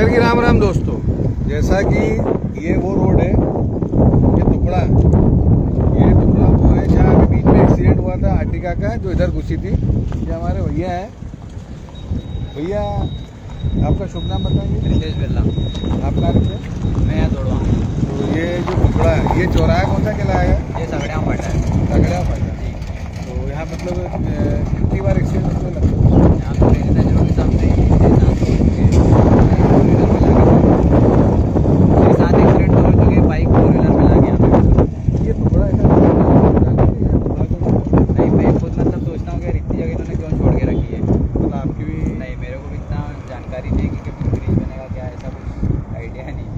नगर की राम राम दोस्तों। जैसा कि ये वो रोड है, ये टुकड़ा वो है जहाँ के बीच में एक्सीडेंट हुआ था आर्टिका का, जो इधर घुसी थी। ये हमारे भैया हैं। भैया आपका शुभ नाम बताइए। रितेश बिरला। आप कहाँ से? मैं यहाँ दौड़वा। तो ये जो टुकड़ा है, ये चौराहा कौन सा कहलाएगा? ये सगड़िया फटा है। तगड़ा फटा। जी। तो यहाँ मतलब कितनी बार एक्सीडेंट होने लगा? यहाँ पर रेलवे नजरों के सामने सात एक्सीडेंट हो चुके, बाइक फोर व्हीलर मिला के यहाँ पे। ये टुकड़ा ऐसा नहीं, मैं खुद मतलब सोचता हूँ कि इतनी जगह इन्होंने क्यों छोड़ के रखी है। मतलब आपकी भी नहीं, मेरे को भी इतना जानकारी नहीं कि ब्रिज बनेगा क्या, ऐसा कुछ आइडिया नहीं।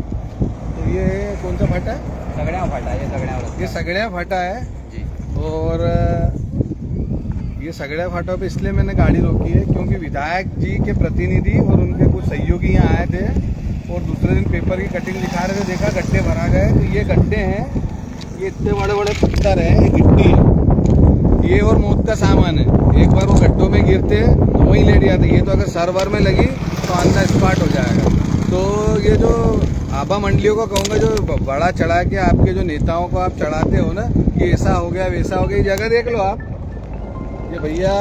तो ये कौन सा फटा है? सगड़िया फटा है। ये सगड़िया फटा है। जी। और ये सगड़िया फाटा पे इसलिए मैंने गाड़ी रोकी है क्योंकि विधायक जी के प्रतिनिधि और उनके कुछ सहयोगी यहाँ आए थे और दूसरे दिन पेपर की कटिंग दिखा रहे थे। देखा गड्ढे भरा गए, तो ये गड्ढे हैं, ये इतने बड़े बड़े पत्थर हैं, ये गिट्टी है, ये और मौत का सामान है। एक बार वो गड्ढों में गिरते तो वहीं लेट जाते। ये तो अगर सर्वर में लगी तो ऑन द स्पॉट हो जाएगा। तो ये जो आभा मंडलियों को कहूँगा, जो बड़ा चढ़ा के आपके जो नेताओं को आप चढ़ाते हो ना, कि ऐसा हो गया वैसा हो गया, ये जगह देख लो आप। ये भैया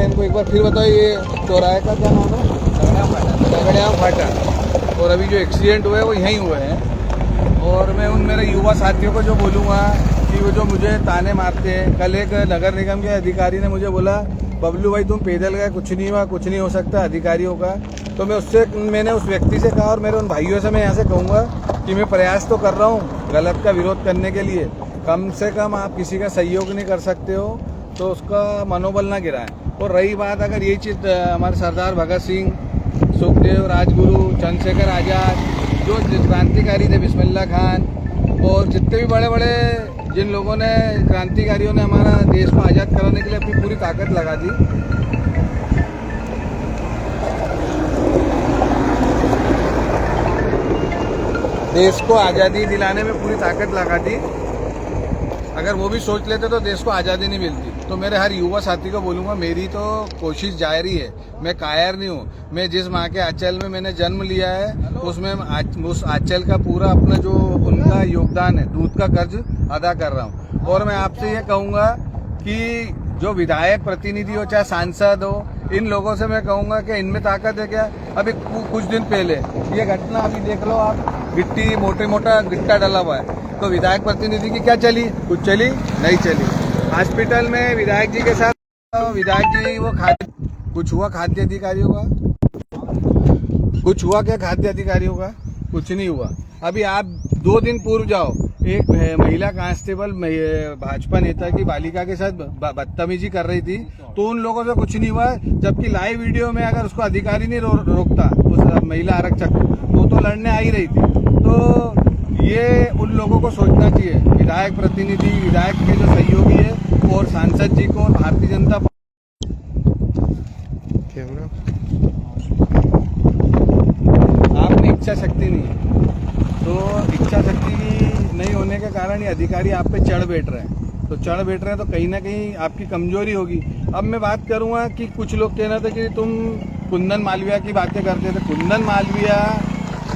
इनको एक बार फिर बताओ, ये चौराहे का क्या नाम है? सगड़िया फाटा। और अभी जो एक्सीडेंट हुए वो यहीं हुए हैं। और मैं उन मेरे युवा साथियों को जो बोलूँगा कि वो जो मुझे ताने मारते हैं, कल एक नगर निगम के अधिकारी ने मुझे बोला, बबलू भाई तुम पैदल गए, कुछ नहीं हुआ, कुछ नहीं हो सकता अधिकारियों का। तो मैंने उस व्यक्ति से कहा और मेरे उन भाइयों से मैं यहाँ से कहूँगा कि मैं प्रयास तो कर रहा हूँ गलत का विरोध करने के लिए, कम से कम आप किसी का सहयोग नहीं कर सकते हो तो उसका मनोबल ना गिराएं। और रही बात, अगर ये चीज़ हमारे सरदार भगत सिंह, सुखदेव, राजगुरु, चंद्रशेखर आज़ाद, जो क्रांतिकारी थे, बिस्मिल्लाह खान, और जितने भी बड़े बड़े जिन लोगों ने, क्रांतिकारियों ने हमारा देश को आज़ाद कराने के लिए अपनी पूरी ताकत लगा दी, देश को आज़ादी दिलाने में पूरी ताकत लगा दी, अगर वो भी सोच लेते तो देश को आज़ादी नहीं मिलती। तो मेरे हर युवा साथी को बोलूँगा, मेरी तो कोशिश जारी है, मैं कायर नहीं हूँ। मैं जिस माँ के आंचल में मैंने जन्म लिया है, उसमें उस आंचल का पूरा अपना जो उनका योगदान है, दूध का कर्ज अदा कर रहा हूँ। और मैं आपसे ये कहूँगा कि जो विधायक प्रतिनिधि हो चाहे सांसद हो, इन लोगों से मैं कहूँगा कि इनमें ताकत है क्या? अभी कुछ दिन पहले ये घटना अभी देख लो आप, गिट्टी मोटा गिट्टा डला हुआ है, तो विधायक प्रतिनिधि की क्या चली? कुछ चली नहीं चली। हॉस्पिटल में विधायक जी के साथ विधायक जी वो कुछ हुआ खाद्य अधिकारियों का? कुछ हुआ क्या खाद्य अधिकारियों का? कुछ नहीं हुआ। अभी आप 2 दिन पूर्व जाओ, एक महिला कांस्टेबल भाजपा नेता की बालिका के साथ बदतमीजी कर रही थी, तो उन लोगों से कुछ नहीं हुआ। जबकि लाइव वीडियो में अगर उसको अधिकारी नहीं रोकता, उस महिला आरक्षक को, तो लड़ने आ ही रही थी। तो ये उन लोगों को सोचना चाहिए, विधायक प्रतिनिधि, विधायक के जो सहयोगी है, और सांसद जी को, और भारतीय जनता आप में इच्छा शक्ति नहीं है, तो इच्छा शक्ति नहीं होने के कारण ये अधिकारी आप पे चढ़ बैठ रहे हैं। तो चढ़ बैठ रहे हैं तो कहीं ना कहीं आपकी कमजोरी होगी। अब मैं बात करूंगा कि कुछ लोग कहना था कि तुम कुंदन मालविया की बातें करते थे। कुंदन मालविया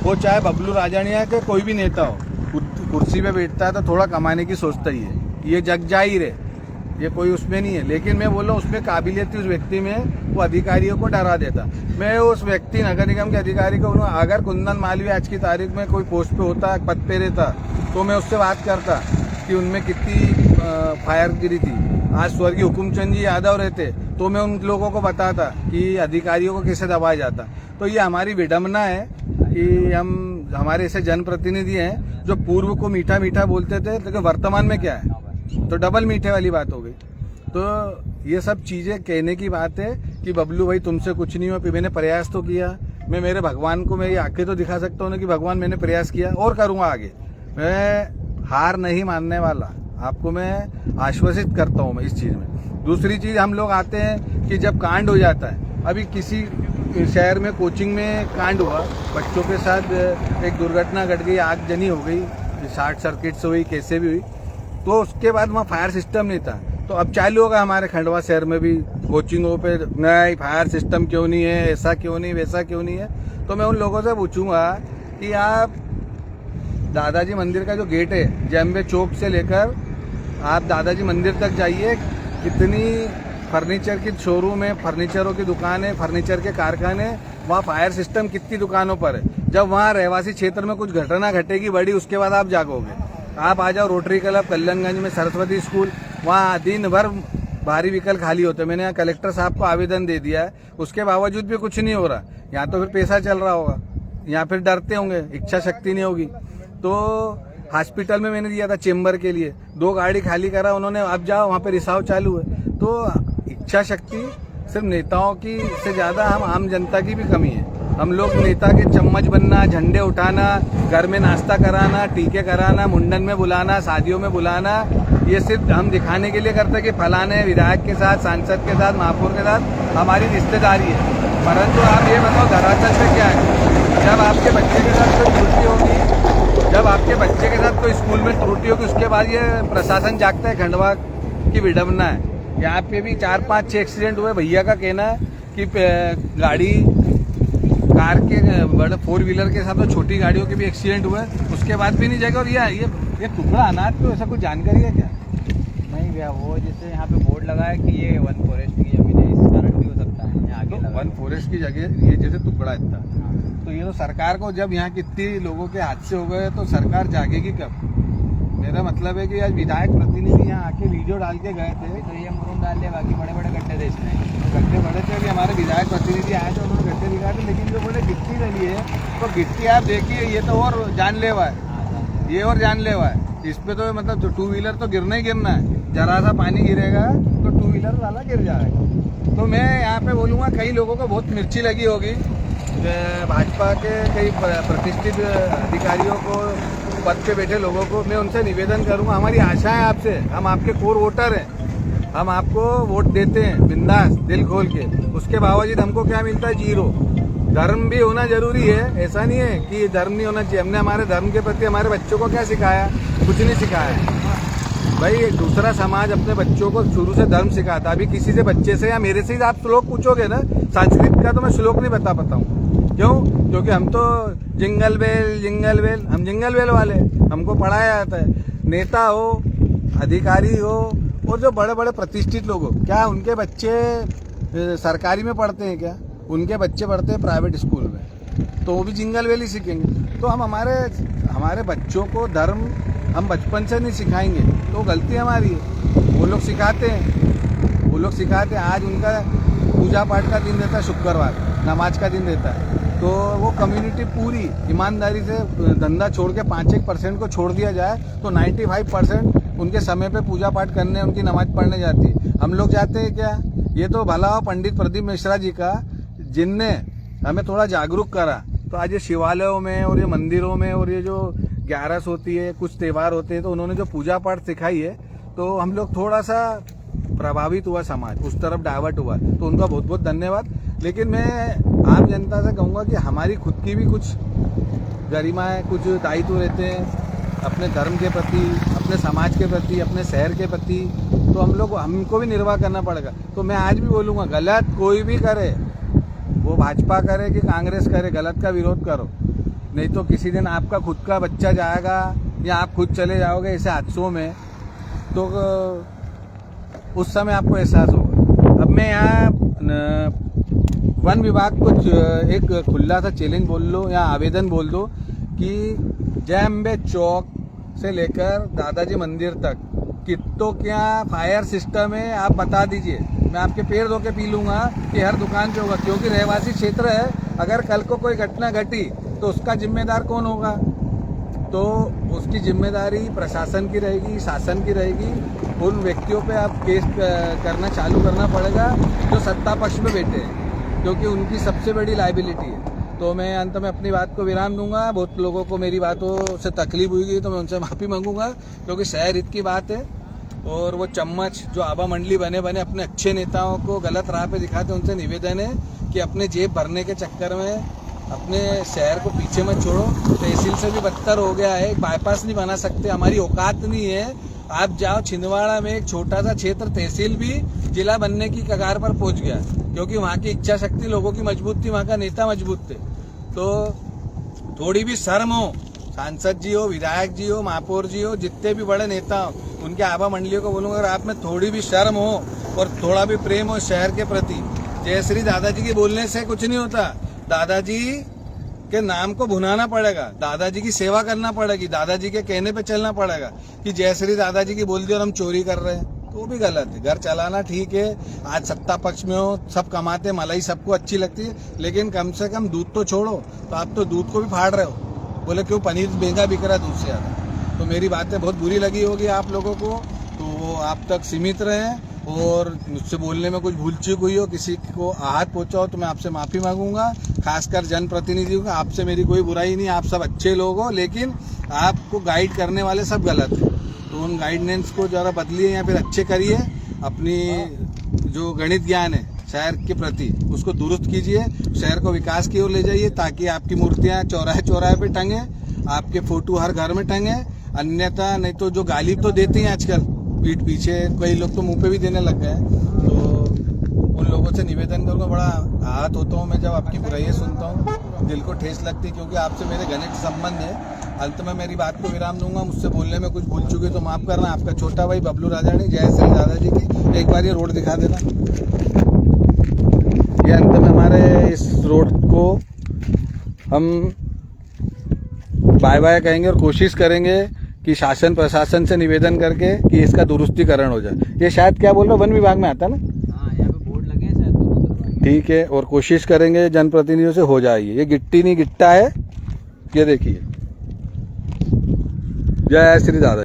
वो चाहे बबलू राजानिया के कोई भी नेता हो, कुर्सी पे बैठता है तो थोड़ा कमाने की सोचता ही है, ये जग जाहिर है, ये कोई उसमें नहीं है। लेकिन मैं बोल रहा हूँ उसमें काबिलियत थी उस व्यक्ति में, वो अधिकारियों को डरा देता। मैं उस व्यक्ति नगर निगम के अधिकारी को, अगर कुंदन मालविया आज की तारीख में कोई पोस्ट पे होता, पद पे रहता, तो मैं उससे बात करता कि उनमें कितनी फायरगिरी थी। आज स्वर्गीय हुकुमचंद जी यादव रहते तो मैं उन लोगों को बताता कि अधिकारियों को कैसे दबाया जाता। तो ये हमारी विडम्बना है कि हमारे ऐसे जनप्रतिनिधि हैं जो पूर्व को मीठा मीठा बोलते थे, लेकिन वर्तमान में क्या है, तो डबल मीठे वाली बात हो गई। तो ये सब चीजें कहने की बात है कि बबलू भाई तुमसे कुछ नहीं हुआ। मैंने प्रयास तो किया, मैं मेरे भगवान को मेरी आंखें तो दिखा सकता हूँ ना कि भगवान मैंने प्रयास किया और करूँगा आगे। मैं हार नहीं मानने वाला, आपको मैं आश्वासित करता हूँ मैं इस चीज़ में। दूसरी चीज़, हम लोग आते हैं कि जब कांड हो जाता है, अभी किसी शहर में कोचिंग में कांड हुआ, बच्चों के साथ एक दुर्घटना घट गई, आगजनी हो गई, शॉर्ट सर्किट से हुई, कैसे भी हुई, तो उसके बाद वहाँ फायर सिस्टम नहीं था। तो अब चालू होगा हमारे खंडवा शहर में भी कोचिंगों पे नहीं फायर सिस्टम क्यों नहीं है, ऐसा क्यों नहीं, वैसा क्यों नहीं है। तो मैं उन लोगों से पूछूंगा कि आप दादाजी मंदिर का जो गेट है जैम्बे चौक से लेकर आप दादाजी मंदिर तक जाइए, कितनी फर्नीचर की शोरूम है, फर्नीचरों की दुकान है, फर्नीचर के कारखाने, वहाँ फायर सिस्टम कितनी दुकानों पर है। जब वहाँ रहवासी क्षेत्र में कुछ घटना घटेगी बड़ी, उसके बाद आप जागोगे। आप आ जाओ रोटरी क्लब कल्याणगंज में, सरस्वती स्कूल, वहाँ दिन भर भारी व्हीकल खाली होते हैं। मैंने यहाँ कलेक्टर साहब को आवेदन दे दिया है, उसके बावजूद भी कुछ नहीं हो रहा। यहाँ तो फिर पैसा चल रहा होगा, यहाँ फिर डरते होंगे, इच्छा शक्ति नहीं होगी। तो हॉस्पिटल में मैंने दिया था चेंबर के लिए, 2 गाड़ी खाली करा उन्होंने, अब जाओ वहाँ पे रिसाव चालू है। तो इच्छा शक्ति सिर्फ नेताओं की से ज्यादा हम आम जनता की भी कमी है। हम लोग नेता के चम्मच बनना, झंडे उठाना, घर में नाश्ता कराना, टीके कराना, मुंडन में बुलाना, शादियों में बुलाना, ये सिर्फ हम दिखाने के लिए करते हैं कि फलाने विधायक के साथ, सांसद के साथ, महापौर के साथ हमारी रिश्तेदारी है। परंतु आप ये बताओ धरातल पे क्या है। जब आपके बच्चे के साथ कोई त्रुटि होगी, जब आपके बच्चे के साथ कोई स्कूल में त्रुटि होगी, उसके बाद ये प्रशासन जागता है। खंडवा की विडम्बना है। यहाँ पे भी 4-5-6 एक्सीडेंट हुए। भैया का कहना है कि गाड़ी कार के बड़े 4 व्हीलर के साथ तो छोटी गाड़ियों के भी एक्सीडेंट हुए, उसके बाद भी नहीं जाएगा। और ये टुकड़ा अनाज तो ऐसा कुछ जानकारी है क्या? नहीं भैया, वो जैसे यहाँ पे बोर्ड लगा है कि ये वन फॉरेस्ट की जमीन है, इस कारण भी हो सकता है यहाँ आगे लगा। वन फॉरेस्ट की जगह ये जैसे टुकड़ा इतना, तो ये तो सरकार को, जब यहाँ कितनी लोगों के हादसे हो गए तो सरकार जागेगी कब? मेरा मतलब है कि आज विधायक प्रतिनिधि यहाँ आके वीडियो डाल के गए थे, तो ये मुरुम डाल दिया, बाकी बड़े बड़े गड्ढे थे इसमें। गड्ढे बड़े थे कि हमारे विधायक प्रतिनिधि आए थे, उन्होंने गड्ढे दिखाए थे, लेकिन जो बोले गिट्टी डली है, तो गिट्टी आप देखिए ये तो और जानलेवा है, ये और जानलेवा है। इस पे तो मतलब 2 व्हीलर तो गिरना ही गिरना है, जरा सा पानी गिरेगा तो 2 व्हीलर वाला गिर जाएगा। तो मैं यहाँ पे बोलूँगा, कई लोगों को बहुत मिर्ची लगी होगी, भाजपा के कई प्रतिष्ठित अधिकारियों को, पद पे बैठे लोगों को मैं उनसे निवेदन करूंगा, हमारी आशा है आपसे, हम आपके कोर वोटर हैं, हम आपको वोट देते हैं बिंदास दिल खोल के। उसके बावजूद हमको क्या मिलता है? 0। धर्म भी होना जरूरी है, ऐसा नहीं है कि धर्म नहीं होना चाहिए। हमने हमारे धर्म के प्रति हमारे बच्चों को क्या सिखाया? कुछ नहीं सिखाया भाई। दूसरा समाज अपने बच्चों को शुरू से धर्म सिखाता। अभी किसी से बच्चे से या मेरे से ही आप श्लोक पूछोगे ना संस्कृत का, तो मैं श्लोक नहीं बता पाता हूँ। क्यों? क्योंकि हम तो जिंगल बेल, हम जिंगल बेल वाले, हमको पढ़ाया जाता है। नेता हो, अधिकारी हो, और जो बड़े बड़े प्रतिष्ठित लोग हो, क्या उनके बच्चे सरकारी में पढ़ते हैं क्या? उनके बच्चे पढ़ते हैं प्राइवेट स्कूल में, तो वो भी जिंगल बेल ही सीखेंगे। तो हम हमारे बच्चों को धर्म हम बचपन से नहीं सिखाएंगे तो गलती हमारी है। वो लोग सिखाते हैं। आज उनका पूजा पाठ का दिन रहता है, शुक्रवार नमाज का दिन रहता है, तो वो कम्युनिटी पूरी ईमानदारी से धंधा छोड़ के 5-1% को छोड़ दिया जाए तो 95% उनके समय पे पूजा पाठ करने, उनकी नमाज पढ़ने जाती है। हम लोग जाते हैं क्या? ये तो भला हो पंडित प्रदीप मिश्रा जी का, जिनने हमें थोड़ा जागरूक करा। तो आज ये शिवालयों में और ये मंदिरों में और ये जो 11 होती है, कुछ त्यौहार होते हैं, तो उन्होंने जो पूजा पाठ सिखाई है, तो हम लोग थोड़ा सा प्रभावित हुआ, समाज उस तरफ डाइवर्ट हुआ। तो उनका बहुत बहुत धन्यवाद। लेकिन मैं आम जनता से कहूँगा कि हमारी खुद की भी कुछ गरिमा है, कुछ दायित्व रहते हैं अपने धर्म के प्रति, अपने समाज के प्रति, अपने शहर के प्रति। तो हमको भी निर्वाह करना पड़ेगा। तो मैं आज भी बोलूँगा, गलत कोई भी करे, वो भाजपा करे कि कांग्रेस करे, गलत का विरोध करो, नहीं तो किसी दिन आपका खुद का बच्चा जाएगा या आप खुद चले जाओगे ऐसे हादसों में, तो उस समय आपको एहसास होगा। अब मैं यहाँ वन विभाग को एक खुला सा चैलेंज बोल लो या आवेदन बोल दो कि जैम्बे चौक से लेकर दादाजी मंदिर तक कितो क्या फायर सिस्टम है, आप बता दीजिए। मैं आपके पैर धो के पी लूंगा कि हर दुकान पे होगा, क्योंकि रहवासी क्षेत्र है। अगर कल को कोई घटना घटी तो उसका जिम्मेदार कौन होगा? तो उसकी जिम्मेदारी प्रशासन की रहेगी, शासन की रहेगी। उन व्यक्तियों पे आप केस करना चालू करना पड़ेगा जो सत्ता पक्ष में बैठे हैं, क्योंकि उनकी सबसे बड़ी लायबिलिटी है। तो मैं अंत में अपनी बात को विराम दूंगा। बहुत लोगों को मेरी बातों से तकलीफ हुई तो मैं उनसे माफ़ी मांगूंगा, क्योंकि शहर हित की बात है। और वो चम्मच जो आभा मंडली बने अपने अच्छे नेताओं को गलत राह पे दिखाते, उनसे निवेदन है कि अपने जेब भरने के चक्कर में अपने शहर को पीछे मत छोड़ो। तहसील से भी बदतर हो गया है, बाईपास नहीं बना सकते, हमारी औकात नहीं है। आप जाओ छिंदवाड़ा में एक छोटा सा क्षेत्र तहसील भी जिला बनने की कगार पर पहुंच गया, क्योंकि वहां की इच्छा शक्ति लोगों की मजबूत थी, वहां का नेता मजबूत थे। तो थोड़ी भी शर्म हो, सांसद जी हो, विधायक जी हो, महापौर जी हो, जितने भी बड़े नेता हो, उनके आभा मंडलियों को बोलूंगा, अगर आप में थोड़ी भी शर्म हो और थोड़ा भी प्रेम हो शहर के प्रति, जयश्री दादाजी के बोलने से कुछ नहीं होता। दादाजी के नाम को भुनाना पड़ेगा, दादाजी की सेवा करना पड़ेगी, दादाजी के कहने पे चलना पड़ेगा। कि जयश्री दादाजी की बोल दी और हम चोरी कर रहे हैं तो वो भी गलत है। घर चलाना ठीक है, आज सत्ता पक्ष में हो, सब कमाते, मलाई सबको अच्छी लगती है, लेकिन कम से कम दूध तो छोड़ो। तो आप तो दूध को भी फाड़ रहे हो, बोले क्यों पनीर महंगा बिक रहा है दूध से ज्यादा। तो मेरी बातें बहुत बुरी लगी होगी आप लोगों को, तो आप तक सीमित रहें। और मुझसे बोलने में कुछ भूल चूक हुई हो, किसी को आहत पहुंचा हो तो मैं आपसे माफी मांगूंगा। खासकर जनप्रतिनिधियों का आपसे मेरी कोई बुराई नहीं, आप सब अच्छे लोग हो, लेकिन आपको गाइड करने वाले सब गलत है। तो उन गाइडेंस को जरा बदलिए या फिर अच्छे करिए। अपनी जो गणित ज्ञान है शहर के प्रति उसको दुरुस्त कीजिए, शहर को विकास की ओर ले जाइए, ताकि आपकी मूर्तियां चौराहे चौराहे पे टंगे, आपके फोटो हर घर में टंगे। अन्यथा नहीं तो जो गाली तो देते हैं आजकल पीठ पीछे, कई लोग तो मुंह पे भी देने लग गए हैं। तो उन लोगों से निवेदन करूंगा, बड़ा आहत होता हूँ मैं जब आपकी बुराइयां सुनता हूँ, दिल को ठेस लगती है, क्योंकि आपसे मेरे घनिष्ठ संबंध है। अंत में मेरी बात को विराम दूंगा, मुझसे बोलने में कुछ भूल चुके तो माफ करना। आपका छोटा भाई बबलू राजानी, जय श्री दादाजी की। एक बार ये रोड दिखा देना। ये अंत में हमारे इस रोड को हम बाय बाय कहेंगे और कोशिश करेंगे कि शासन प्रशासन से निवेदन करके कि इसका दुरुस्तीकरण हो जाए। ये शायद क्या बोल रहे हो, वन विभाग में आता है ना? हाँ, यहाँ पे बोर्ड लगे हैं शायद दोनों। ठीक है, और कोशिश करेंगे जनप्रतिनिधियों से हो जाएगी। ये गिट्टी नहीं गिट्टा है, ये देखिए। जय श्री दादा।